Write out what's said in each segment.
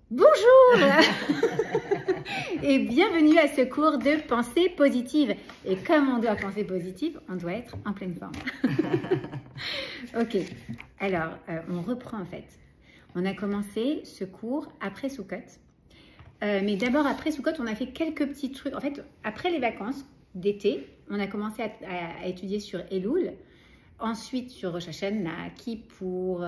Bonjour et bienvenue à ce cours de pensée positive. Et comme on doit penser positive, on doit être en pleine forme. Ok, alors on reprend en fait. On a commencé ce cours après Sukkot. Mais d'abord après Sukkot, on a fait quelques petits trucs. En fait, après les vacances d'été, on a commencé à étudier sur Elul. Ensuite sur Rosh Hashanah, Kippour,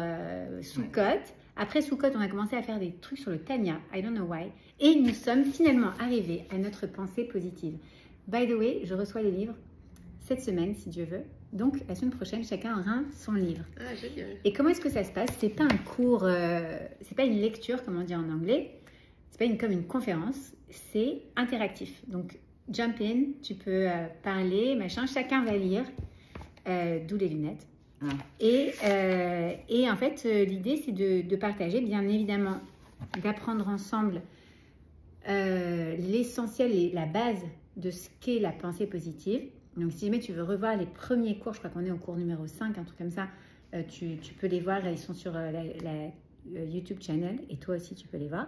Sukkot. Après Sukkot, on a commencé à faire des trucs sur le Tanya, I don't know why. Et nous sommes finalement arrivés à notre pensée positive. By the way, je reçois les livres cette semaine, si Dieu veut. Donc, la semaine prochaine, chacun aura son livre. Ah, génial. Et comment est-ce que ça se passe? C'est pas un cours, c'est pas une lecture, comme on dit en anglais. C'est pas comme une conférence. C'est interactif. Donc, jump in, tu peux parler, machin. Chacun va lire. D'où les lunettes. Et en fait, l'idée, c'est de partager, bien évidemment, d'apprendre ensemble l'essentiel et la base de ce qu'est la pensée positive. Donc, si jamais tu veux revoir les premiers cours, je crois qu'on est au cours numéro 5, un truc comme ça, tu peux les voir, ils sont sur la YouTube channel, et toi aussi, tu peux les voir.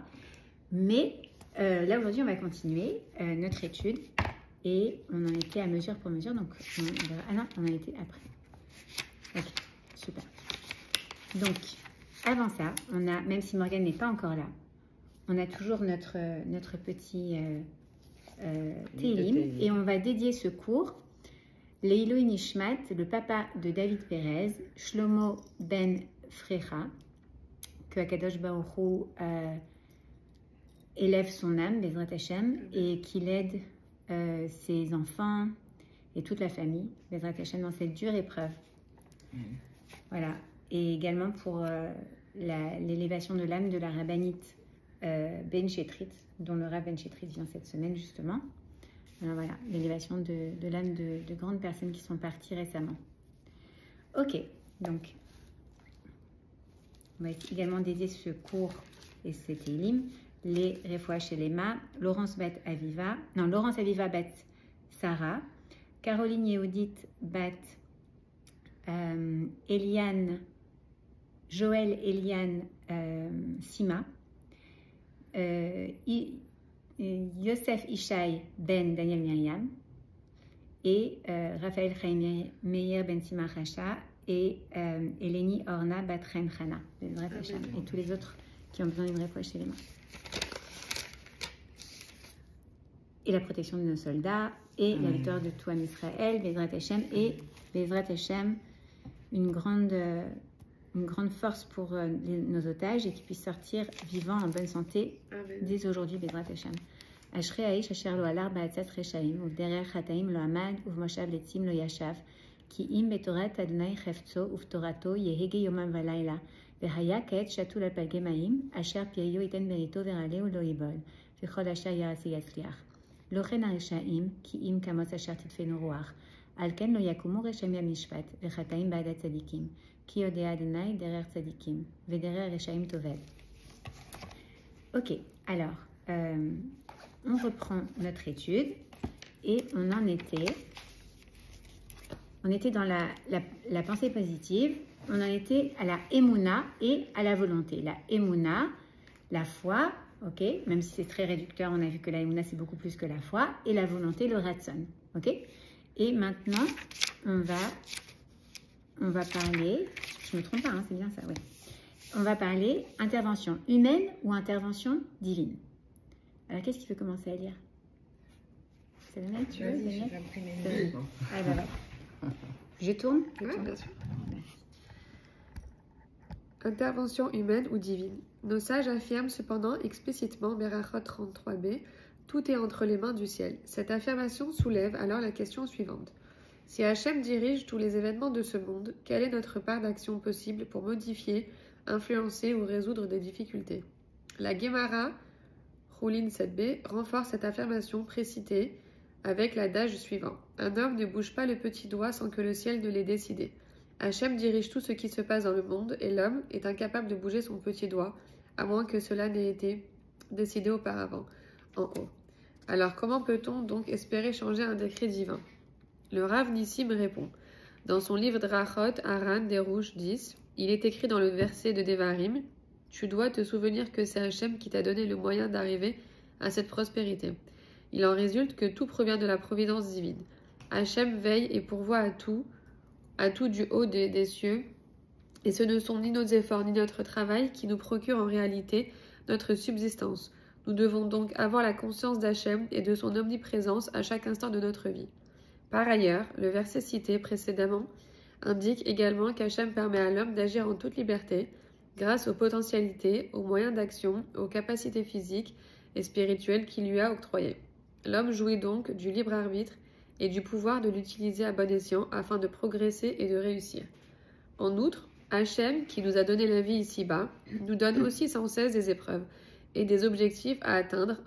Mais là, aujourd'hui, on va continuer notre étude. Et on en était à mesure pour mesure, donc ah non, on en était après. Ok, super. Donc, avant ça, on a, même si Morgane n'est pas encore là, on a toujours notre petit Télim, et on va dédier ce cours Leilui Nishmat, le papa de David Pérez, Shlomo Ben Frecha, que Akadosh Baruch Hu élève son âme, Bezrat Hashem, et qu'il aide ses enfants et toute la famille, Bezrat Hashem, dans cette dure épreuve. Voilà. Et également pour l'élévation de l'âme de la rabbinite Ben Chetrit, dont le Rav Ben Chetrit vient cette semaine justement. Alors voilà, l'élévation de l'âme de grandes personnes qui sont parties récemment. Ok, donc on va également dédier ce cours et cet élim les Refouach Shelema, Laurence Aviva bat Sarah, Caroline Yehudit bat Joël Eliane Sima, Yosef Ishai ben Daniel Myriam, et Raphaël Chaim Meir ben Sima Racha, et Eleni Orna bat Ren Chana, et tous les autres qui ont besoin d'une Refouach Shelema. Et la protection de nos soldats, et la victoire de tout en Israël, Bezrat Hashem, et Bezrat Hashem, une grande force pour nos otages, et qu'ils puissent sortir vivants, en bonne santé, dès aujourd'hui, Bezrat Hashem. Ashrei Aish Asher Lo Alar Ba'atzat Reshaim, Uvderer Chataim Lo Amad, Uvmoshav Letzim Lo Yashav, Ki Im Betorat Adonai Chefzo, Uvtorato Yehege Yomam Valayla, Vehaya Kaet Shatul Al Palgemaim, Asher Piayo Iten Berito Verale Lo Ibol, Vechol Asher Yarase Yatzliach. Lochen הרשעים כי אם כמוס אשר תדפנו רוח, על כן לא יקומו רשעים במשפט, וחטאים בעד הצדיקים, כי יודע אדוני דרך צדיקים, ודרך רשעים תאבד. Ok, alors, on reprend notre étude, et on était dans la pensée positive, on en était à la Emouna et à la volonté. La Emouna, la foi, ok, même si c'est très réducteur, on a vu que la Emouna c'est beaucoup plus que la foi, et la volonté, le Ratson, ok. Et maintenant, on va parler, je me trompe pas, hein, c'est bien ça, oui. On va parler intervention humaine ou intervention divine. Alors, qu'est-ce qui veut commencer à lire? C'est le mec, tu veux? Vas-y, je vais imprimer mes livres. Ah bah ouais. Je tourne? Oui, bien sûr. Intervention humaine ou divine. Nos sages affirment cependant explicitement, Berachot 33b, tout est entre les mains du ciel. Cette affirmation soulève alors la question suivante. Si Hachem dirige tous les événements de ce monde, quelle est notre part d'action possible pour modifier, influencer ou résoudre des difficultés? La Gemara, Choulin 7b, renforce cette affirmation précitée avec l'adage suivant. Un homme ne bouge pas le petit doigt sans que le ciel ne l'ait décidé. Hachem dirige tout ce qui se passe dans le monde et l'homme est incapable de bouger son petit doigt, à moins que cela n'ait été décidé auparavant, en haut. Alors comment peut-on donc espérer changer un décret divin? Le Rav Nissim répond. Dans son livre Drachot, Haran des Rouges 10, il est écrit dans le verset de Devarim, Tu dois te souvenir que c'est Hachem qui t'a donné le moyen d'arriver à cette prospérité. Il en résulte que tout provient de la providence divine. Hachem veille et pourvoit à tout du haut des cieux, et ce ne sont ni nos efforts ni notre travail qui nous procurent en réalité notre subsistance. Nous devons donc avoir la conscience d'Hachem et de son omniprésence à chaque instant de notre vie. Par ailleurs, le verset cité précédemment indique également qu'Hachem permet à l'homme d'agir en toute liberté, grâce aux potentialités, aux moyens d'action, aux capacités physiques et spirituelles qu'il lui a octroyées. L'homme jouit donc du libre arbitre et du pouvoir de l'utiliser à bon escient afin de progresser et de réussir. En outre, Hachem, qui nous a donné la vie ici-bas, nous donne aussi sans cesse des épreuves et des objectifs à atteindre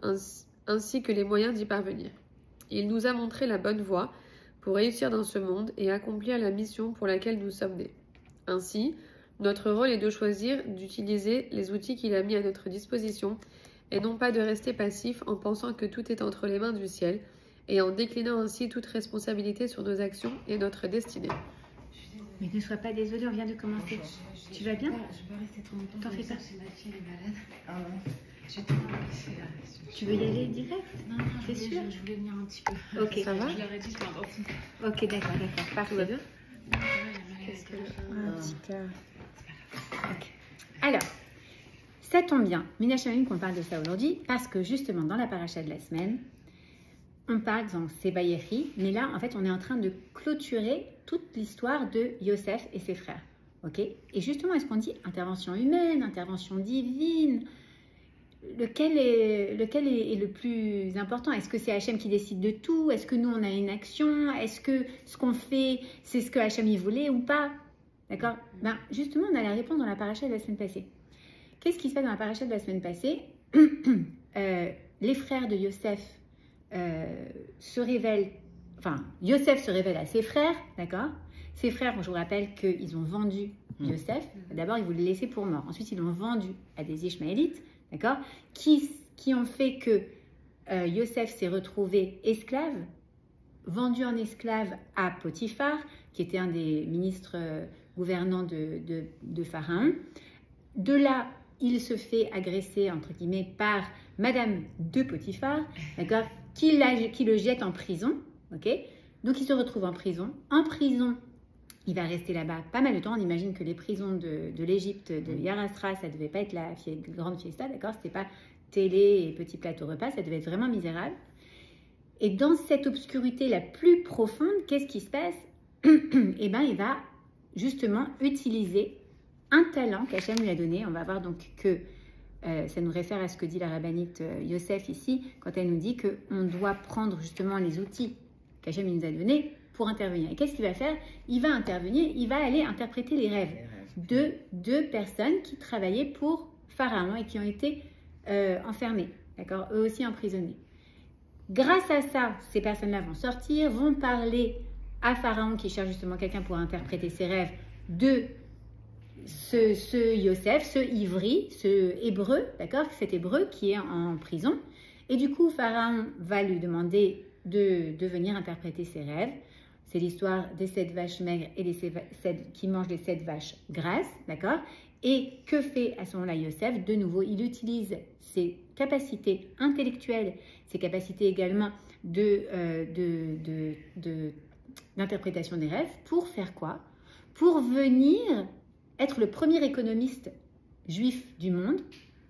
ainsi que les moyens d'y parvenir. Il nous a montré la bonne voie pour réussir dans ce monde et accomplir la mission pour laquelle nous sommes nés. Ainsi, notre rôle est de choisir d'utiliser les outils qu'il a mis à notre disposition et non pas de rester passif en pensant que tout est entre les mains du ciel et en déclinant ainsi toute responsabilité sur nos actions et notre destinée. Mais ne sois pas désolée, on vient de commencer. Tu vas bien? Je peux rester trop longtemps. T'en fais pas. Ma fille elle est malade. Ah ouais. J'ai tellement laissé là. Tu veux y aller direct? Non, c'est sûr. Je voulais venir un petit peu. Ok, ça va? Je leur ai dit, je m'en vais. Ok, d'accord, parfait. Tout va bien? Qu'est-ce que Petit cœur. Ok. Alors, ça tombe bien, Minashamim, qu'on parle de ça aujourd'hui, parce que justement, dans la paracha de la semaine, on parle dans Sevayechi, mais là, en fait, on est en train de clôturer toute l'histoire de Yosef et ses frères. Ok? Et justement, est-ce qu'on dit intervention humaine, intervention divine? Lequel est le plus important? Est-ce que c'est Hachem qui décide de tout? Est-ce que nous, on a une action? Est-ce que ce qu'on fait, c'est ce que Hachem y voulait ou pas? D'accord? Ben, justement, on a la réponse dans la paracha de la semaine passée. Qu'est-ce qui se passe dans la paracha de la semaine passée? Les frères de Yosef se révèlent, enfin, Yosef se révèle à ses frères, d'accord? Ses frères, je vous rappelle qu'ils ont vendu Yosef. D'abord, ils voulaient le laisser pour mort. Ensuite, ils l'ont vendu à des Ishmaélites, d'accord? Qui ont fait que Yosef s'est retrouvé esclave, vendu en esclave à Potiphar, qui était un des ministres gouvernants de Pharaon. De là, il se fait agresser, entre guillemets, par Madame de Potiphar, d'accord, qui le jette en prison, ok? Donc, il se retrouve en prison. En prison, il va rester là-bas pas mal de temps. On imagine que les prisons de l'Égypte, de Yarastra, ça ne devait pas être la grande fiesta, d'accord? C'était pas télé et petit plateau repas, ça devait être vraiment misérable. Et dans cette obscurité la plus profonde, qu'est-ce qui se passe? Eh bien, il va justement utiliser un talent qu'Hachem lui a donné. On va voir donc que ça nous réfère à ce que dit la rabbinite Yosef ici, quand elle nous dit qu'on doit prendre justement les outils qu'Hachem nous a donnés pour intervenir. Et qu'est-ce qu'il va faire? Il va intervenir, il va aller interpréter les rêves de deux personnes qui travaillaient pour Pharaon et qui ont été enfermées, d'accord, eux aussi emprisonnés. Grâce à ça, ces personnes-là vont sortir, vont parler à Pharaon qui cherche justement quelqu'un pour interpréter ses rêves de ce Yosef, ce Ivri, ce Hébreu, d'accord, cet Hébreu qui est en prison. Et du coup, Pharaon va lui demander de venir interpréter ses rêves. C'est l'histoire des 7 vaches maigres et qui mangent les 7 vaches grasses, d'accord? Et que fait à ce moment-là Yosef? De nouveau, il utilise ses capacités intellectuelles, ses capacités également d'interprétation des rêves. Pour faire quoi? Pour venir être le premier économiste juif du monde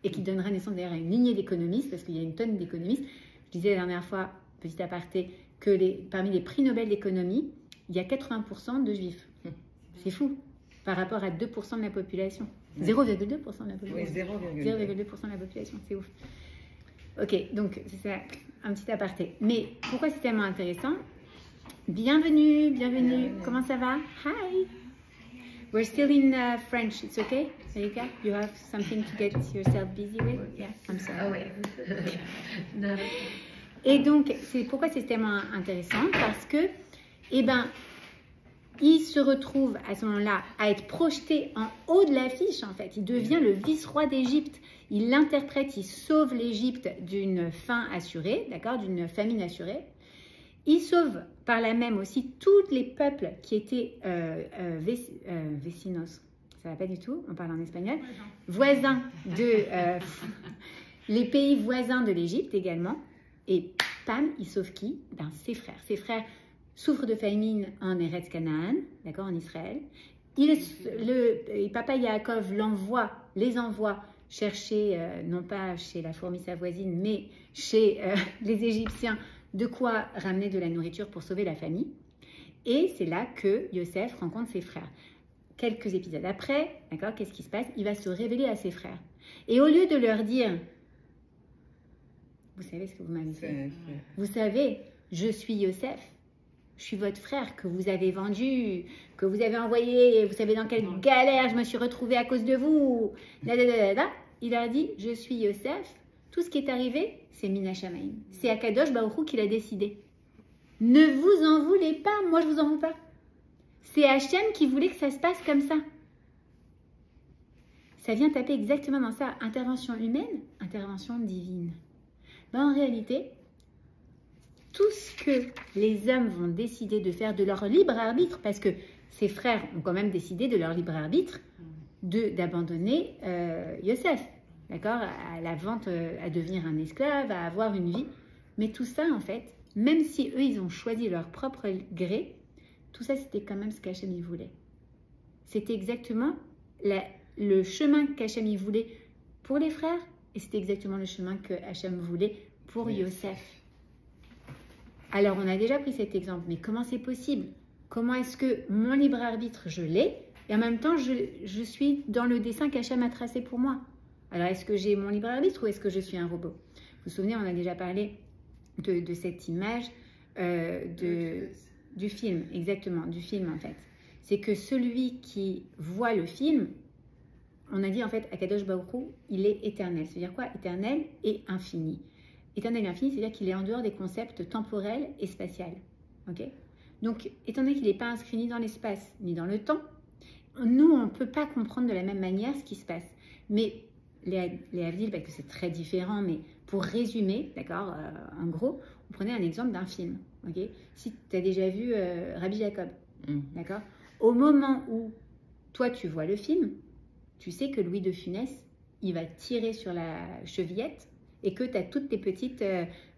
et qui donnera naissance d'ailleurs à une lignée d'économistes, parce qu'il y a une tonne d'économistes. Je disais la dernière fois, petit aparté, que parmi les prix Nobel d'économie, il y a 80% de juifs. C'est fou, par rapport à 2% de la population. 0,2% de la population. Oui, 0,2% de la population, c'est ouf. Ok, donc c'est ça, un petit aparté. Mais pourquoi c'est tellement intéressant? Bienvenue. Comment ça va? Hi. We're still in French. It's okay, Erika? You have something to get yourself busy with? Yeah, I'm sorry. Ah ouais. Et donc, pourquoi c'est tellement intéressant? Parce que, eh ben, il se retrouve à ce moment-là à être projeté en haut de l'affiche, en fait. Il devient le vice-roi d'Égypte. Il l'interprète, il sauve l'Égypte d'une faim assurée, d'accord, d'une famine assurée. Il sauve par là même aussi tous les peuples qui étaient vécinos. ça va pas du tout, on parle en espagnol, voisins de les pays voisins de l'Égypte également. Et pam, il sauve qui? Ben, ses frères. Ses frères souffrent de famine en Eretz Canaan, d'accord, en Israël. Papa Yaakov les envoie chercher, non pas chez la fourmi sa voisine, mais chez les Égyptiens, de quoi ramener de la nourriture pour sauver la famille. Et c'est là que Yosef rencontre ses frères. Quelques épisodes après, d'accord, qu'est-ce qui se passe? Il va se révéler à ses frères. Et au lieu de leur dire, vous savez ce que vous m'avez fait? Vous savez, je suis Yosef. Je suis votre frère que vous avez vendu, que vous avez envoyé, vous savez dans quelle galère je me suis retrouvée à cause de vous. Il leur dit, je suis Yosef. Tout ce qui est arrivé, c'est Mina Shamaim. C'est Akadosh Baruch Hu qui l'a décidé. Ne vous en voulez pas, moi je vous en veux pas. C'est Hachem qui voulait que ça se passe comme ça. Ça vient taper exactement dans ça. Intervention humaine, intervention divine. Ben, en réalité, tout ce que les hommes vont décider de faire de leur libre arbitre, parce que ses frères ont quand même décidé de leur libre arbitre d'abandonner Yosef, d'accord, à la vente, à devenir un esclave, à avoir une vie. Mais tout ça, en fait, même si eux, ils ont choisi leur propre gré, tout ça, c'était quand même ce qu'Hachem y voulait. C'était exactement le chemin qu'Hachem y voulait pour les frères, et c'était exactement le chemin que Hachem voulait pour Yosef. Alors, on a déjà pris cet exemple, mais comment c'est possible? Comment est-ce que mon libre arbitre, je l'ai, et en même temps, je suis dans le dessin qu'Hachem a tracé pour moi? Alors, est-ce que j'ai mon libre arbitre ou est-ce que je suis un robot? Vous vous souvenez, on a déjà parlé de cette image du film, exactement, du film en fait. C'est que celui qui voit le film, on a dit en fait, Akadosh Baruch Hu, il est éternel. C'est-à-dire quoi? Éternel et infini. Éternel et infini, c'est-à-dire qu'il est en dehors des concepts temporels et spatials. Okay? Donc, étant donné qu'il n'est pas inscrit ni dans l'espace ni dans le temps, nous, on ne peut pas comprendre de la même manière ce qui se passe. Mais les Havdil, parce que c'est très différent, mais pour résumer, d'accord, en gros, on prenait un exemple d'un film. Okay? Si tu as déjà vu Rabbi Jacob, d'accord, au moment où toi, tu vois le film, tu sais que Louis de Funès, il va tirer sur la chevillette et que tu as toutes tes petites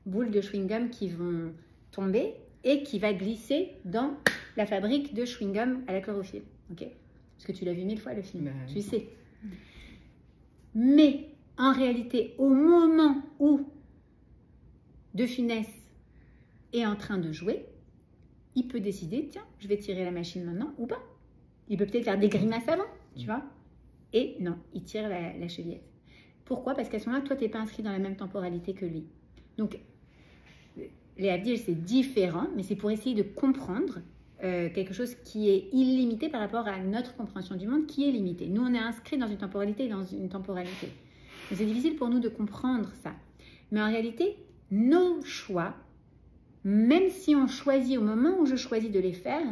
boules de chewing-gum qui vont tomber et qui va glisser dans la fabrique de chewing-gum à la chlorophylle. Okay? Parce que tu l'as vu 1000 fois le film, tu sais. Mais en réalité, au moment où De Funès est en train de jouer, il peut décider, tiens, je vais tirer la machine maintenant ou pas. Il peut peut-être faire des grimaces avant, tu vois. Et non, il tire la chevillette. Pourquoi? Parce qu'à ce moment-là, toi, tu n'es pas inscrit dans la même temporalité que lui. Donc, les Havdil, c'est différent, mais c'est pour essayer de comprendre quelque chose qui est illimité par rapport à notre compréhension du monde qui est limitée. Nous, on est inscrit dans une temporalité et dans une temporalité. Donc, c'est difficile pour nous de comprendre ça. Mais en réalité, nos choix, même si on choisit au moment où je choisis de les faire,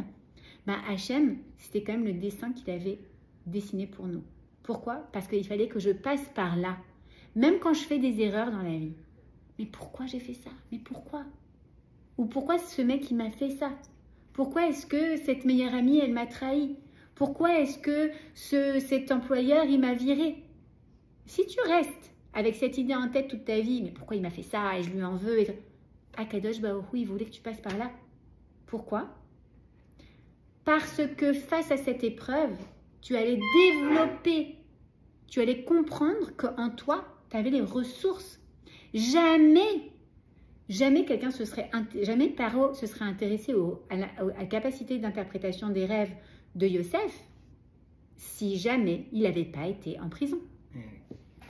ben Hachem, c'était quand même le dessin qu'il avait dessiné pour nous. Pourquoi? Parce qu'il fallait que je passe par là. Même quand je fais des erreurs dans la vie. Mais pourquoi j'ai fait ça? Mais pourquoi? Ou pourquoi ce mec, il m'a fait ça? Pourquoi est-ce que cette meilleure amie, elle m'a trahi? Pourquoi est-ce que cet employeur, il m'a viré? Si tu restes avec cette idée en tête toute ta vie, mais pourquoi il m'a fait ça et je lui en veux? Akadosh Baruch Hu, il voulait que tu passes par là. Pourquoi? Parce que face à cette épreuve, tu allais développer, tu allais comprendre qu'en toi, tu avais les ressources. Jamais quelqu'un jamais Paro se serait intéressé à la capacité d'interprétation des rêves de Yosef si jamais il n'avait pas été en prison.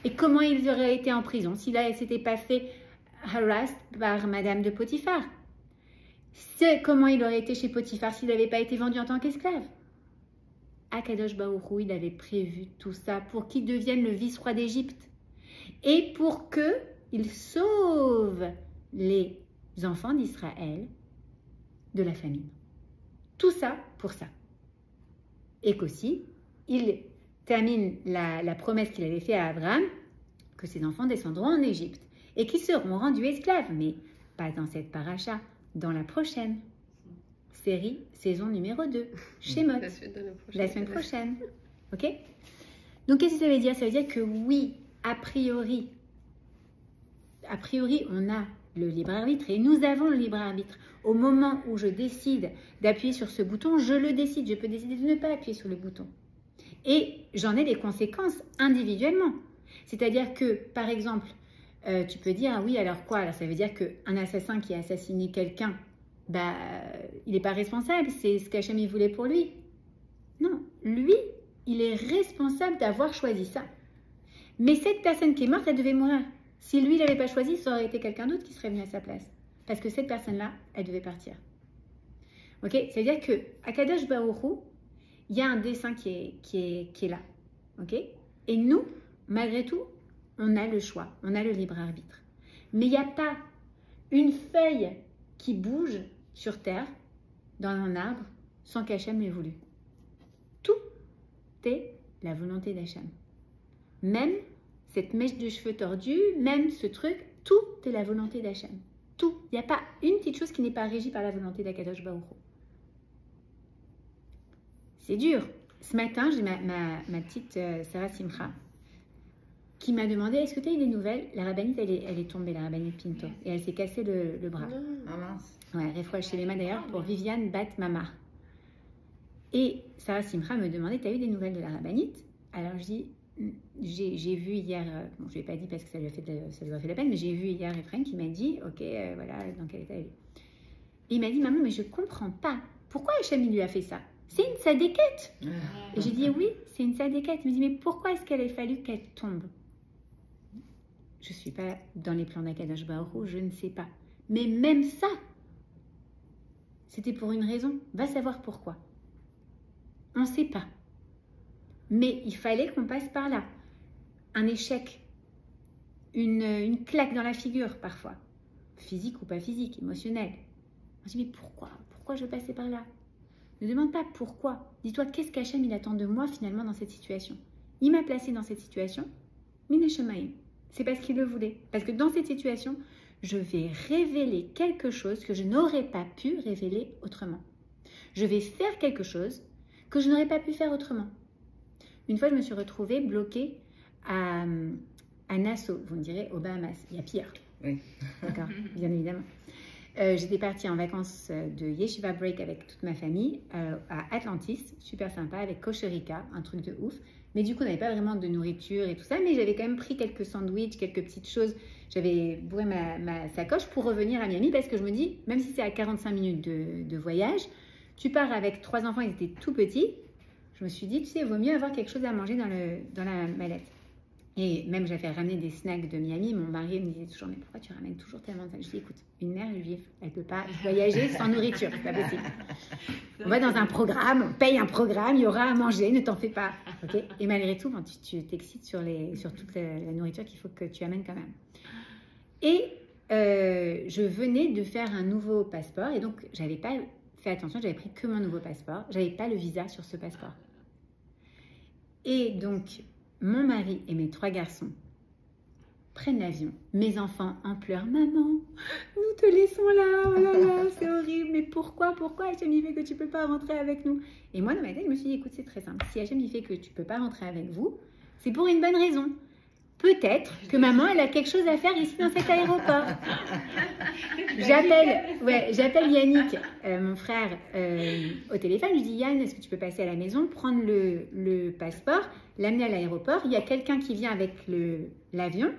Et comment il aurait été en prison s'il ne s'était pas fait harassed par Madame de Potiphar? Comment il aurait été chez Potiphar s'il n'avait pas été vendu en tant qu'esclave? Akadosh Baruch Hu, il avait prévu tout ça pour qu'il devienne le vice-roi d'Égypte et pour qu'il sauve les enfants d'Israël de la famine. Tout ça pour ça. Et qu'aussi, il termine la promesse qu'il avait faite à Abraham, que ses enfants descendront en Égypte et qu'ils seront rendus esclaves, mais pas dans cette paracha, dans la prochaine série, saison numéro 2, Shemot, la semaine prochaine. Ok? Donc, qu'est-ce que ça veut dire? Ça veut dire que oui, a priori, on a le libre arbitre et nous avons le libre arbitre. Au moment où je décide d'appuyer sur ce bouton, je le décide. Je peux décider de ne pas appuyer sur le bouton. Et j'en ai des conséquences individuellement. C'est-à-dire que, par exemple, tu peux dire, ah oui, alors quoi? Alors ça veut dire qu'un assassin qui a assassiné quelqu'un, bah, il n'est pas responsable, c'est ce qu'Hachem il voulait pour lui. Non, lui, il est responsable d'avoir choisi ça. Mais cette personne qui est morte, elle devait mourir. Si lui, il n'avait pas choisi, ça aurait été quelqu'un d'autre qui serait venu à sa place. Parce que cette personne-là, elle devait partir. Ok? C'est-à-dire qu'à Kadosh Baruch Hu, il y a un dessein qui est là. Ok? Et nous, malgré tout, on a le choix, on a le libre arbitre. Mais il n'y a pas une feuille qui bouge sur terre, dans un arbre, sans qu'Hachem l'ait voulu. Tout est la volonté d'Hachem. Même cette mèche de cheveux tordue, même ce truc, tout est la volonté d'Hachem. Tout. Il n'y a pas une petite chose qui n'est pas régie par la volonté d'Akadosh Baruch Hu. C'est dur. Ce matin, j'ai ma petite Sarah Simcha qui m'a demandé, est-ce que tu as eu des nouvelles? La rabbinite, elle est tombée, la rabbinite Pinto, et elle s'est cassé le bras. Ah mince. Ouais, Refoua chez les mains d'ailleurs pour Viviane Bat Mama. Et Sarah Simcha me demandait, tu as eu des nouvelles de la rabbinite? Alors je dis, j'ai vu hier, bon je ne l'ai pas dit parce que ça lui a fait de la peine, mais j'ai vu hier Ephraim qui m'a dit, ok, voilà, dans quel état elle est. Et il m'a dit, maman, mais je ne comprends pas, pourquoi Hachem il lui a fait ça? C'est une sadéquette. Et j'ai dit, oui, c'est une sadéquette. Il me dit, mais pourquoi est-ce qu'elle a fallu qu'elle tombe? Je ne suis pas dans les plans d'Akadosh Baruch Hu, je ne sais pas. Mais même ça, c'était pour une raison. Va savoir pourquoi. On ne sait pas. Mais il fallait qu'on passe par là. Un échec, une claque dans la figure parfois, physique ou pas physique, émotionnelle. On se dit, mais pourquoi? Pourquoi je passais par là? Ne demande pas pourquoi. Dis-toi, qu'est-ce qu'Hachem il attend de moi finalement dans cette situation? Il m'a placé dans cette situation, Mina Shemaim. C'est parce qu'il le voulait. Parce que dans cette situation, je vais révéler quelque chose que je n'aurais pas pu révéler autrement. Je vais faire quelque chose que je n'aurais pas pu faire autrement. Une fois, je me suis retrouvée bloquée à Nassau. Vous me direz, aux Bahamas. Il y a pire. Oui. D'accord, bien évidemment. J'étais partie en vacances de Yeshiva Break avec toute ma famille à Atlantis, super sympa, avec Kosherica, un truc de ouf. Mais du coup, on n'avait pas vraiment de nourriture et tout ça, mais j'avais quand même pris quelques sandwichs, quelques petites choses. J'avais bourré ma sacoche pour revenir à Miami parce que je me dis, même si c'est à 45 minutes de voyage, tu pars avec 3 enfants, ils étaient tout petits. Je me suis dit, tu sais, il vaut mieux avoir quelque chose à manger dans la mallette. Et même, j'avais ramené des snacks de Miami. Mon mari me disait toujours, mais pourquoi tu ramènes toujours tellement de ça? Je dis, écoute, une mère juive, elle ne peut pas voyager sans nourriture. C'est pas possible. On va dans un programme, on paye un programme, il y aura à manger, ne t'en fais pas. Okay, et malgré tout, bon, tu t'excites sur toute la nourriture qu'il faut que tu amènes quand même. Et je venais de faire un nouveau passeport. Et donc, je n'avais pas fait attention, j'avais pris que mon nouveau passeport. Je n'avais pas le visa sur ce passeport. Et donc, mon mari et mes 3 garçons prennent l'avion. Mes enfants en pleurent. Maman, nous te laissons là. Oh là là, c'est horrible. Mais pourquoi Hachem il fait que tu ne peux pas rentrer avec nous? Et moi, dans ma tête, je me suis dit, écoute, c'est très simple. Si Hachem il fait que tu ne peux pas rentrer avec vous, c'est pour une bonne raison. Peut-être que maman, elle a quelque chose à faire ici dans cet aéroport. J'appelle Yannick, mon frère, au téléphone. Je lui dis, Yann, est-ce que tu peux passer à la maison, prendre le passeport, l'amener à l'aéroport? Il y a quelqu'un qui vient avec l'avion.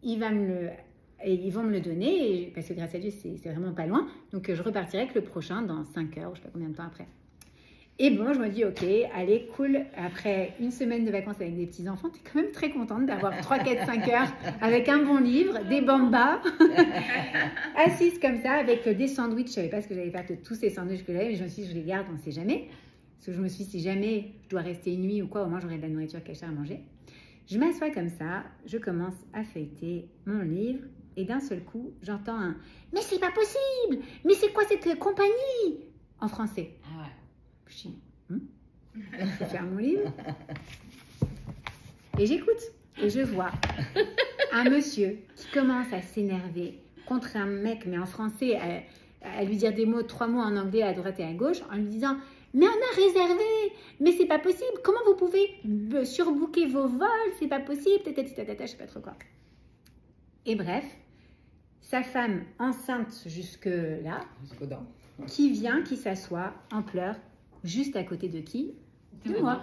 Ils vont me le donner, parce que grâce à Dieu, c'est vraiment pas loin. Donc, je repartirai avec le prochain dans 5 heures, ou je ne sais pas combien de temps après. Et bon, je me dis, ok, allez, cool. Après une semaine de vacances avec des petits-enfants, tu es quand même très contente d'avoir 3, 4, 5 heures avec un bon livre, des bambas, assise comme ça, avec des sandwichs. Je ne savais pas ce que j'allais faire de tous ces sandwichs que j'avais, mais je me suis dit, je les garde, on ne sait jamais. Parce que je me suis dit, si jamais je dois rester une nuit ou quoi, au moins j'aurai de la nourriture cachée à manger. Je m'assois comme ça, je commence à feuilleter mon livre, et d'un seul coup, j'entends un « Mais c'est pas possible! Mais c'est quoi cette compagnie ?» en français. Ah ouais. Je dis, je vais faire mon livre. Et j'écoute. Et je vois un monsieur qui commence à s'énerver contre un mec, mais en français, à lui dire des mots, 3 mots en anglais à droite et à gauche, en lui disant, mais on a réservé, mais c'est pas possible. Comment vous pouvez surbooker vos vols? C'est pas possible, je sais pas trop quoi. Et bref, sa femme enceinte jusque-là, Jusqu'aux dents. qui vient, qui s'assoit en pleurs, juste à côté de qui? De moi.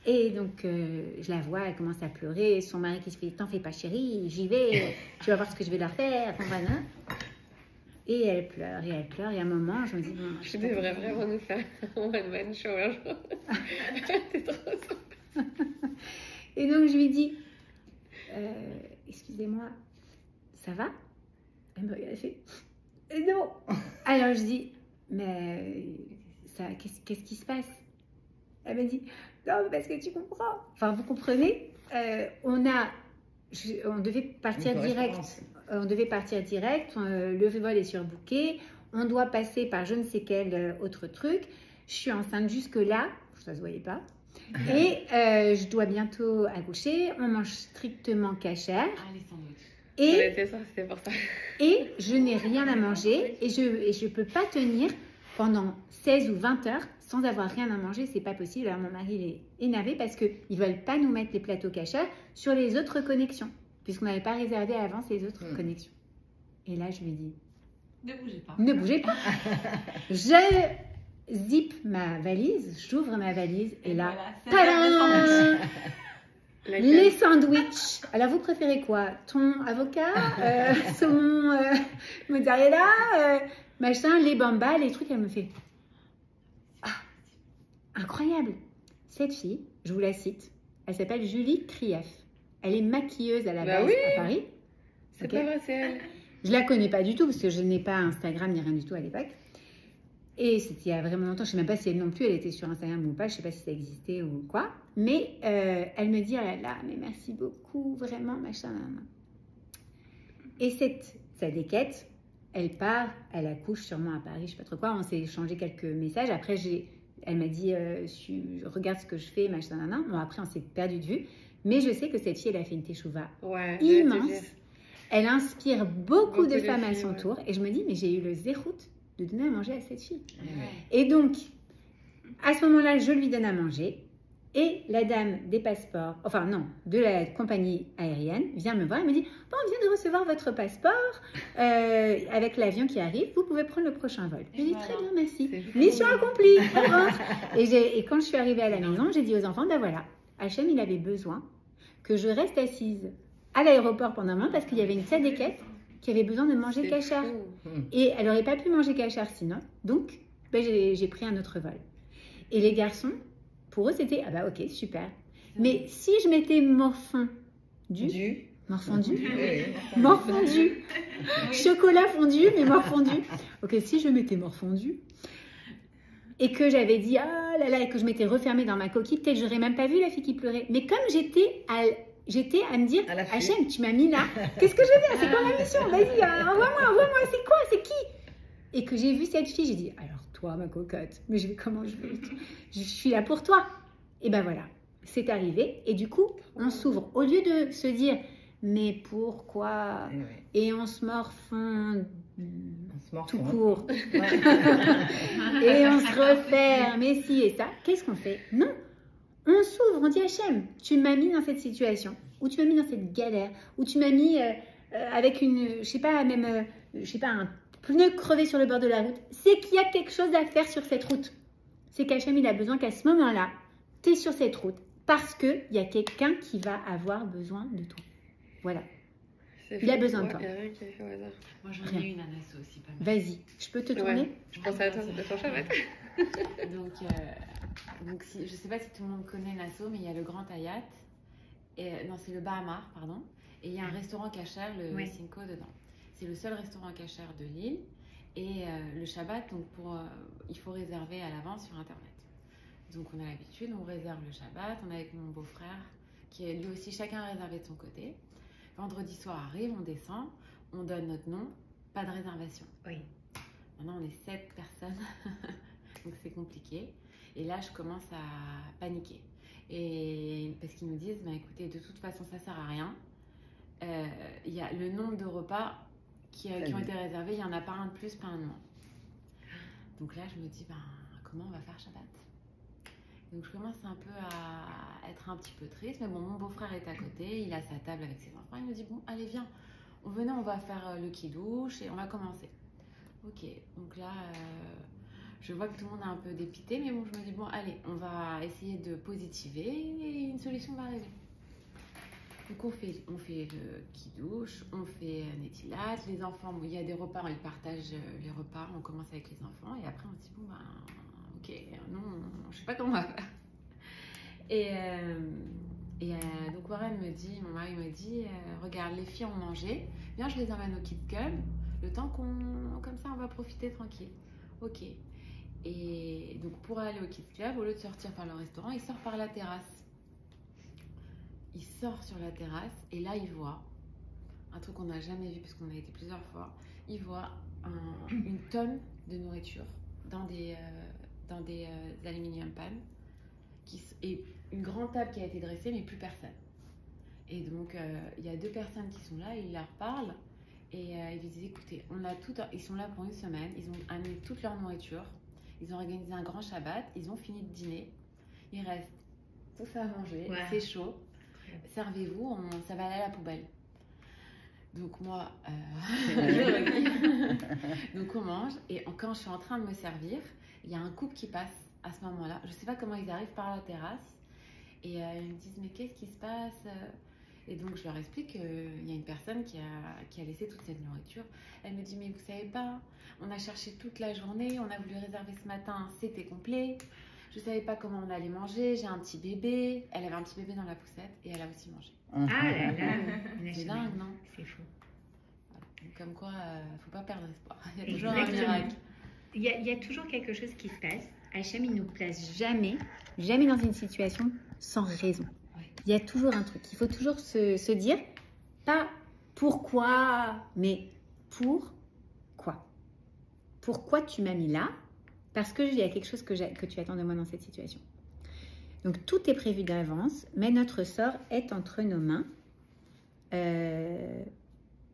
Et donc, je la vois, elle commence à pleurer. Son mari qui se fait, t'en fais pas chérie, j'y vais, tu vas voir ce que je vais leur faire. Enfin, voilà. Et elle pleure, et elle pleure. Et à un moment, je me dis, bon, Je devrais vraiment nous faire un one-man show un jour. T'es trop sympa. Et donc, je lui dis, excusez-moi, ça va? Elle me regarde, elle fait, non. Alors, je dis, mais qu'est-ce qui se passe? Elle m'a dit, non, parce que tu comprends. Enfin, vous comprenez, on devait partir direct. On devait partir direct. Le vol est surbooké. On doit passer par je ne sais quel autre truc. Je suis enceinte jusque-là. Ça ne se voyait pas. Et je dois bientôt accoucher. On mange strictement cachère. Ah, les sandwichs. C'était pour ça. Et je n'ai rien à manger. Et je ne peux pas tenir pendant 16 ou 20 heures sans avoir rien à manger. C'est pas possible. Alors mon mari il est énervé parce qu'ils ne veulent pas nous mettre les plateaux cachères sur les autres connexions, puisqu'on n'avait pas réservé à l'avance les autres connexions. Et là, je lui dis, Ne bougez pas. ne bougez pas. Je zip ma valise, j'ouvre ma valise et là, Voilà, tadam, les sandwichs. Alors, vous préférez quoi? Thon, avocat, saumon, mozzarella, machin, les bambas, les trucs. Elle me fait, ah, incroyable. Cette fille, je vous la cite, elle s'appelle Julie Krief. Elle est maquilleuse à la base à Paris. C'est Ok. pas vrai, c'est elle. Je la connais pas du tout parce que je n'ai pas Instagram ni rien du tout à l'époque. Et c'était il y a vraiment longtemps. Je sais même pas si elle non plus, elle était sur Instagram ou pas. Je sais pas si ça existait ou quoi. Mais elle me dit, oh là là, mais merci beaucoup, vraiment, machin. Et sa déquête, elle part, elle accouche sûrement à Paris, je sais pas trop quoi. On s'est échangé quelques messages. Après, elle m'a dit, regarde ce que je fais, machin. Bon, après, on s'est perdu de vue. Mais je sais que cette fille, elle a fait une teshuva immense. Elle inspire beaucoup de femmes à son tour. Et je me dis, mais j'ai eu le zérout de donner à manger à cette fille. Et donc, à ce moment-là, je lui donne à manger. Et la dame des passeports, enfin non, de la compagnie aérienne, vient me voir et me dit, bon, on vient de recevoir votre passeport avec l'avion qui arrive, vous pouvez prendre le prochain vol. Je dis, très bien, merci. Mission accomplie, on rentre. Et quand je suis arrivée à la maison, j'ai dit aux enfants, ben voilà, Hachem, il avait besoin que je reste assise à l'aéroport pendant un moment parce qu'il y avait une tzadékette qui avait besoin de manger cachère. Et elle n'aurait pas pu manger cachère sinon. Donc, ben, j'ai pris un autre vol. Et les garçons, pour eux, c'était, ah bah ok, super. Mais si je m'étais morfondu, chocolat fondu, mais morfondu. Ok, si je m'étais morfondu et que j'avais dit, ah là là, et que je m'étais refermée dans ma coquille, peut-être que j'aurais même pas vu la fille qui pleurait. Mais comme j'étais à me dire, Hachem, tu m'as mis là, qu'est-ce que je vais faire? C'est quoi ma mission? Vas-y, envoie-moi, c'est quoi? C'est qui? Et que j'ai vu cette fille, j'ai dit, alors toi, ma cocotte, mais je suis là pour toi. Et ben voilà, c'est arrivé. Et du coup, on s'ouvre. Au lieu de se dire, mais pourquoi? Et on se morfond tout court. Et on se referme, et ci et ça. Qu'est-ce qu'on fait? Non. On s'ouvre, on dit Hachem, tu m'as mis dans cette situation, ou tu m'as mis dans cette galère, ou tu m'as mis avec une, je sais pas, même, un pneu crevé sur le bord de la route. C'est qu'il y a quelque chose à faire sur cette route. C'est qu'Hachem, il a besoin qu'à ce moment-là, tu es sur cette route, parce qu'il y a quelqu'un qui va avoir besoin de toi. Voilà. Il a besoin de toi. Moi, j'en ai une à Nassau aussi, pas mal. Vas-y, je peux te tourner? Je pensais à toi, ça te change à mettre. Donc je ne sais pas si tout le monde connaît Nassau, mais il y a le Grand Hayat. Non, c'est le Bahamar, pardon. Et il y a un restaurant cachère, le Cinco, dedans. C'est le seul restaurant cachère de l'île. Et le Shabbat, donc il faut réserver à l'avance sur Internet. Donc on a l'habitude, on réserve le Shabbat. On est avec mon beau-frère, qui est lui aussi, chacun réservé de son côté. Vendredi soir arrive, on descend, on donne notre nom, pas de réservation. Oui. Maintenant, on est 7 personnes, donc c'est compliqué. Et là, je commence à paniquer. Et parce qu'ils nous disent, bah, écoutez, de toute façon, ça sert à rien. Il y a le nombre de repas qui ont été réservés, il n'y en a pas un de plus, pas un de moins. Donc là, je me dis, ben, comment on va faire Shabbat? Donc je commence un peu à être un petit peu triste, mais bon, mon beau-frère est à côté, il a sa table avec ses enfants, il me dit bon, allez viens, venez, on va faire le kidouche et on va commencer. Ok, donc là, je vois que tout le monde est un peu dépité, mais bon, je me dis bon, allez, on va essayer de positiver et une solution va arriver. Donc on fait le kidouche, on fait Netilat, les enfants, bon, il y a des repas, ils partagent les repas, on commence avec les enfants et après on se dit bon, ok, non, je sais pas comment on va faire. Et donc Warren me dit, mon mari me dit, regarde, les filles ont mangé, viens, je les emmène au Kids Club, le temps comme ça, on va profiter tranquille. Ok. Et donc pour aller au Kids Club, au lieu de sortir par le restaurant, il sort par la terrasse. Il sort sur la terrasse et là, il voit un truc qu'on n'a jamais vu puisqu'on a été plusieurs fois. Il voit une tonne de nourriture dans des aluminium pan et une grande table qui a été dressée mais plus personne. Et donc il y a 2 personnes qui sont là, il leur parle et ils lui disent écoutez, ils sont là pour une semaine, ils ont amené toute leur nourriture, ils ont organisé un grand Shabbat, ils ont fini de dîner, il reste tout ça à manger, c'est chaud, servez-vous, ça va aller à la poubelle. Donc moi, donc on mange et quand je suis en train de me servir, il y a un couple qui passe à ce moment-là. Je ne sais pas comment ils arrivent par la terrasse et ils me disent mais qu'est-ce qui se passe? Et donc je leur explique qu'il y a une personne qui a laissé toute cette nourriture. Elle me dit mais vous savez pas, on a cherché toute la journée, on a voulu réserver ce matin, c'était complet. Je ne savais pas comment on allait manger, j'ai un petit bébé. Elle avait un petit bébé dans la poussette et elle a aussi mangé. Ah là là, c'est dingue, non? C'est fou. Voilà. Donc, comme quoi, il ne faut pas perdre espoir. Il y a toujours un miracle. Il y a toujours quelque chose qui se passe. Hachem, il nous place jamais dans une situation sans raison. Il y a toujours un truc. Il faut toujours se dire, pas pourquoi, mais pourquoi. Pourquoi tu m'as mis là? Parce qu'il y a quelque chose que tu attends de moi dans cette situation. Donc, tout est prévu d'avance, mais notre sort est entre nos mains.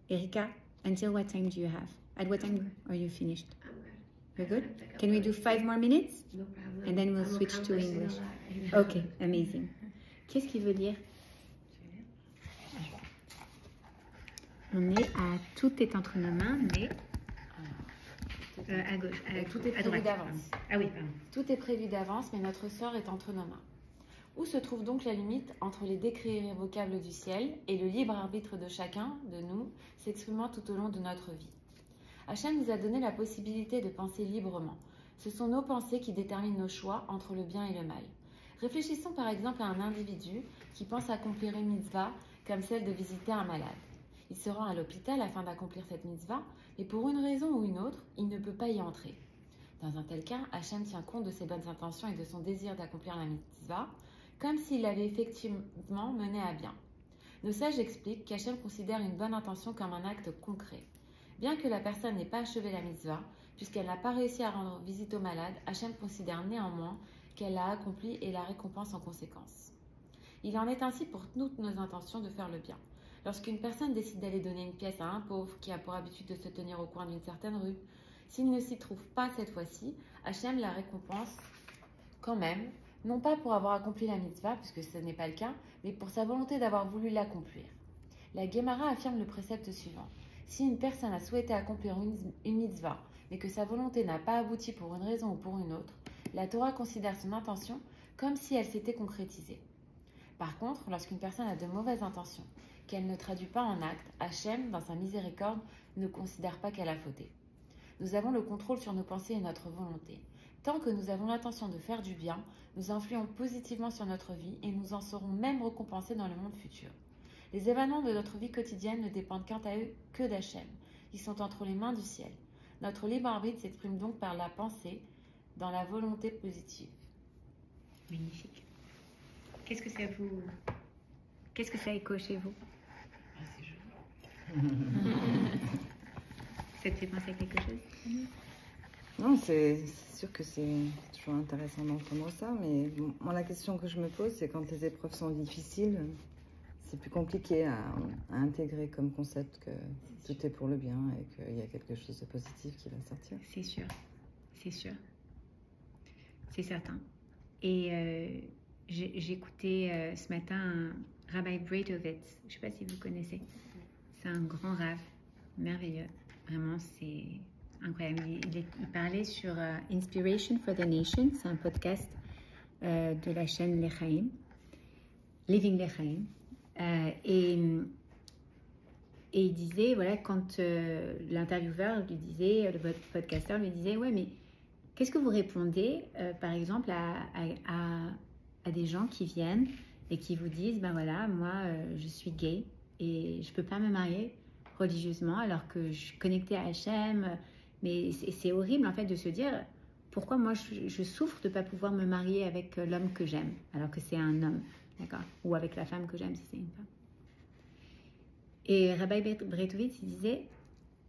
Erika, until what time do you have? At what time are you finished? You're good? Can we do 5 more minutes? No problem. And then we'll switch to English. Okay, amazing. Qu'est-ce qu'il veut dire? On est à tout est entre nos mains, mais à gauche, tout est à prévu droite. d'avance. Ah oui, pardon. Tout est prévu d'avance, mais notre sort est entre nos mains. Où se trouve donc la limite entre les décrets irrévocables du ciel et le libre arbitre de chacun de nous s'exprimant tout au long de notre vie? Hachem nous a donné la possibilité de penser librement. Ce sont nos pensées qui déterminent nos choix entre le bien et le mal. Réfléchissons par exemple à un individu qui pense accomplir une mitzvah comme celle de visiter un malade. Il se rend à l'hôpital afin d'accomplir cette mitzvah, mais pour une raison ou une autre, il ne peut pas y entrer. Dans un tel cas, Hachem tient compte de ses bonnes intentions et de son désir d'accomplir la mitzvah, comme s'il l'avait effectivement mené à bien. Nos sages expliquent qu'Hachem considère une bonne intention comme un acte concret. Bien que la personne n'ait pas achevé la mitzvah, puisqu'elle n'a pas réussi à rendre visite au malade, Hachem considère néanmoins qu'elle l'a accomplie et la récompense en conséquence. Il en est ainsi pour toutes nos intentions de faire le bien. Lorsqu'une personne décide d'aller donner une pièce à un pauvre qui a pour habitude de se tenir au coin d'une certaine rue, s'il ne s'y trouve pas cette fois-ci, Hachem la récompense quand même, non pas pour avoir accompli la mitzvah, puisque ce n'est pas le cas, mais pour sa volonté d'avoir voulu l'accomplir. La Gemara affirme le précepte suivant. Si une personne a souhaité accomplir une mitzvah, mais que sa volonté n'a pas abouti pour une raison ou pour une autre, la Torah considère son intention comme si elle s'était concrétisée. Par contre, lorsqu'une personne a de mauvaises intentions, qu'elle ne traduit pas en actes, Hachem, dans sa miséricorde, ne considère pas qu'elle a fauté. Nous avons le contrôle sur nos pensées et notre volonté. Tant que nous avons l'intention de faire du bien, nous influons positivement sur notre vie et nous en serons même récompensés dans le monde futur. Les événements de notre vie quotidienne ne dépendent quant à eux que d'Hachem. Ils sont entre les mains du ciel. Notre libre arbitre s'exprime donc par la pensée, dans la volonté positive. Magnifique. Qu'est-ce que ça écho chez vous? C'est joli. Ça te fait penser à quelque chose? Non, c'est sûr que c'est toujours intéressant d'entendre ça, mais moi la question que je me pose, c'est quand les épreuves sont difficiles, c'est plus compliqué à intégrer comme concept que tout est pour le bien et qu'il y a quelque chose de positif qui va sortir. C'est sûr, c'est sûr. c'est certain. Et j'écoutais ce matin un Rabbi Breitovitz, je ne sais pas si vous connaissez. C'est un grand rave, merveilleux. Vraiment, c'est incroyable. Il parlait sur Inspiration for the Nation, c'est un podcast de la chaîne Lechaim, Living Lechaim. Et il disait, voilà, quand l'intervieweur lui disait, le podcasteur lui disait, ouais, mais qu'est-ce que vous répondez, par exemple, à des gens qui viennent et qui vous disent, ben voilà, moi, je suis gay et je ne peux pas me marier religieusement alors que je suis connectée à Hachem. Mais c'est horrible, en fait, de se dire, pourquoi moi, je souffre de ne pas pouvoir me marier avec l'homme que j'aime, alors que c'est un homme, d'accord? Ou avec la femme que j'aime, si c'est une femme. Et Rabbi Breitovitz, il disait,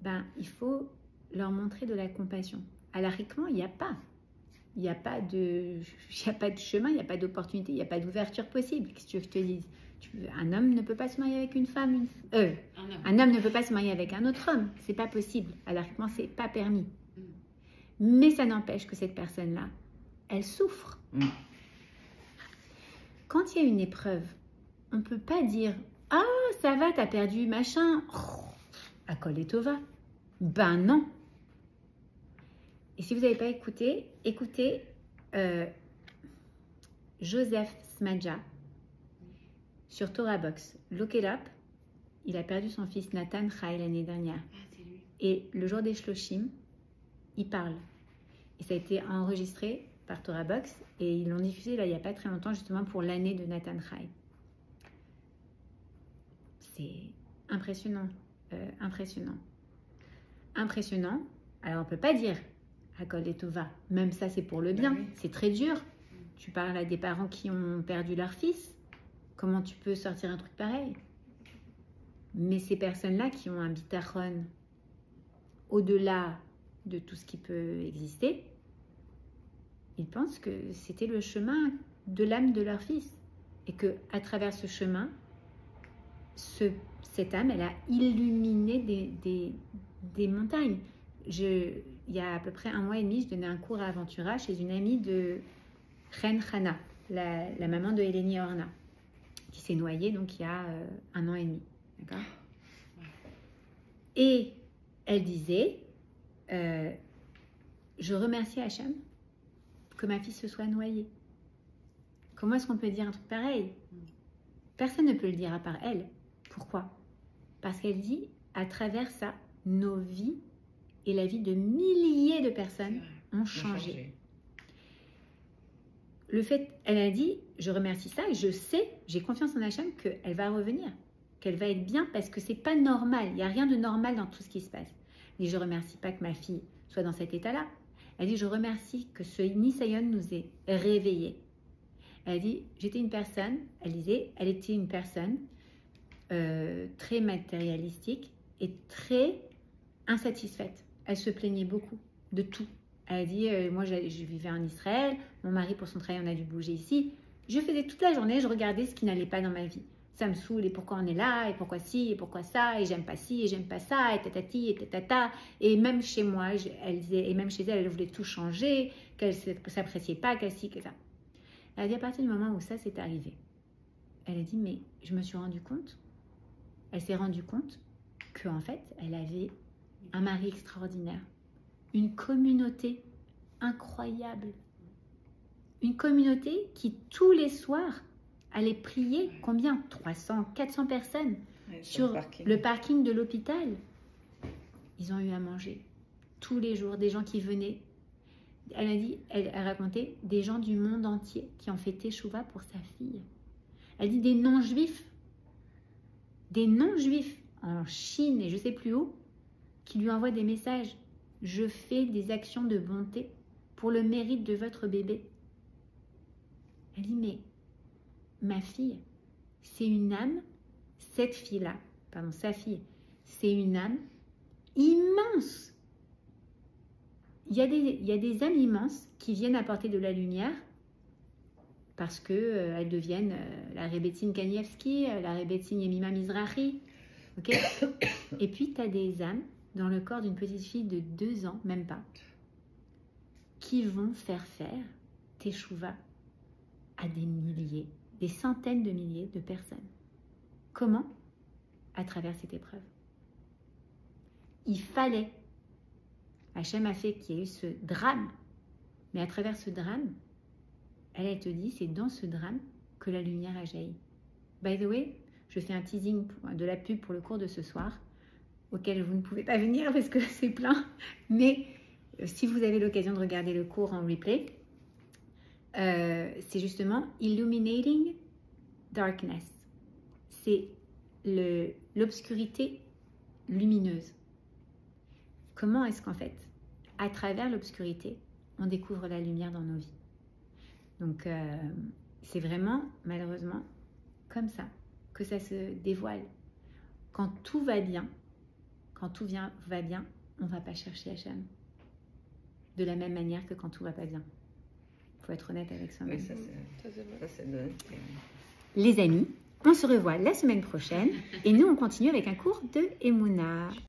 ben, il faut leur montrer de la compassion. Alariquement, il n'y a pas. Il n'y a pas de chemin, il n'y a pas d'opportunité, il n'y a pas d'ouverture possible. Qu'est-ce que tu veux que je te dise? Un homme ne peut pas se marier avec une femme. Un homme ne peut pas se marier avec un autre homme. C'est pas possible. Alariquement, c'est pas permis. Mais ça n'empêche que cette personne-là, elle souffre. Quand il y a une épreuve, on ne peut pas dire « Ah, ça va, t'as perdu, machin. À Kol et Tova. » Ben non. Et si vous n'avez pas écouté, écoutez Joseph Smadja sur Torah Box. Look it up. Il a perdu son fils Nathan Chai l'année dernière. C'est lui. Et le jour des Shloshim, il parle. Et ça a été enregistré par Torah Box et ils l'ont diffusé là, il n'y a pas très longtemps justement pour l'année de Nathan Chai. C'est impressionnant. Impressionnant. Alors on ne peut pas dire Hakol et Tova. Même ça, c'est pour le bien. Oui. C'est très dur. Tu parles à des parents qui ont perdu leur fils. Comment tu peux sortir un truc pareil? Mais ces personnes-là qui ont un bitachon au-delà de tout ce qui peut exister, ils pensent que c'était le chemin de l'âme de leur fils. Et qu'à travers ce chemin, cette âme, elle a illuminé des montagnes. Il y a à peu près 1 mois et demi, je donnais un cours à Aventura chez une amie de Ren Hana, la maman de Eleni Orna, qui s'est noyée donc il y a 1 an et demi. D'accord? Et elle disait, je remercie Hachem que ma fille se soit noyée. Comment est-ce qu'on peut dire un truc pareil? Personne ne peut le dire à part elle. Pourquoi? Parce qu'elle dit, à travers ça, nos vies et la vie de milliers de personnes ont changé. Le fait, elle a dit, je remercie ça et je sais, j'ai confiance en Hachem qu'elle va revenir, qu'elle va être bien parce que c'est pas normal. Il n'y a rien de normal dans tout ce qui se passe. Elle dit, je remercie pas que ma fille soit dans cet état-là. Elle dit, je remercie que ce Nisayon nous ait réveillés. Elle dit, j'étais une personne, elle disait, elle était une personne très matérialistique et très insatisfaite. Elle se plaignait beaucoup de tout. Elle a dit, moi je vivais en Israël, mon mari pour son travail on a dû bouger ici. Je faisais toute la journée, je regardais ce qui n'allait pas dans ma vie. Ça me saoule et pourquoi on est là et pourquoi ci et pourquoi ça et j'aime pas ci et j'aime pas ça et tatati et tatata. Et même chez moi, elle disait, et même chez elle, elle voulait tout changer, qu'elle ne s'appréciait pas, qu'elle ci, que ça. Elle a dit à partir du moment où ça s'est arrivé, elle a dit mais je me suis rendu compte, elle s'est rendue compte qu'en fait elle avait un mari extraordinaire, une communauté incroyable, une communauté qui tous les soirs allait prier, combien? 300, 400 personnes sur le parking de l'hôpital. Ils ont eu à manger tous les jours, des gens qui venaient. Elle a dit, elle a raconté des gens du monde entier qui ont fait teshuva pour sa fille. Elle dit des non-juifs en Chine et je sais plus où, qui lui envoient des messages. Je fais des actions de bonté pour le mérite de votre bébé. Elle dit, mais ma fille, c'est une âme, sa fille, c'est une âme immense. Il y a des âmes immenses qui viennent apporter de la lumière parce qu'elles deviennent la Rebbetzin Kanievski, la Rebbetzin Yemima Mizrahi. Okay. Et puis, tu as des âmes dans le corps d'une petite fille de 2 ans, même pas, qui vont faire teshuva à des milliers, des centaines de milliers de personnes. Comment? À travers cette épreuve. Il fallait. Hachem a fait qu'il y ait eu ce drame, mais à travers ce drame, elle te dit, c'est dans ce drame que la lumière a jailli. By the way, je fais un teasing de la pub pour le cours de ce soir, auquel vous ne pouvez pas venir parce que c'est plein, mais si vous avez l'occasion de regarder le cours en replay, c'est justement Illuminating Darkness. C'est l'obscurité lumineuse. Comment est-ce qu'en fait, à travers l'obscurité, on découvre la lumière dans nos vies? Donc, c'est vraiment, malheureusement, comme ça que ça se dévoile. Quand tout va bien, va bien, on ne va pas chercher Hachem. De la même manière que quand tout ne va pas bien. Il faut être honnête avec soi-même. Oui, ça c'est le... Les amis, on se revoit la semaine prochaine et nous, on continue avec un cours de Emouna.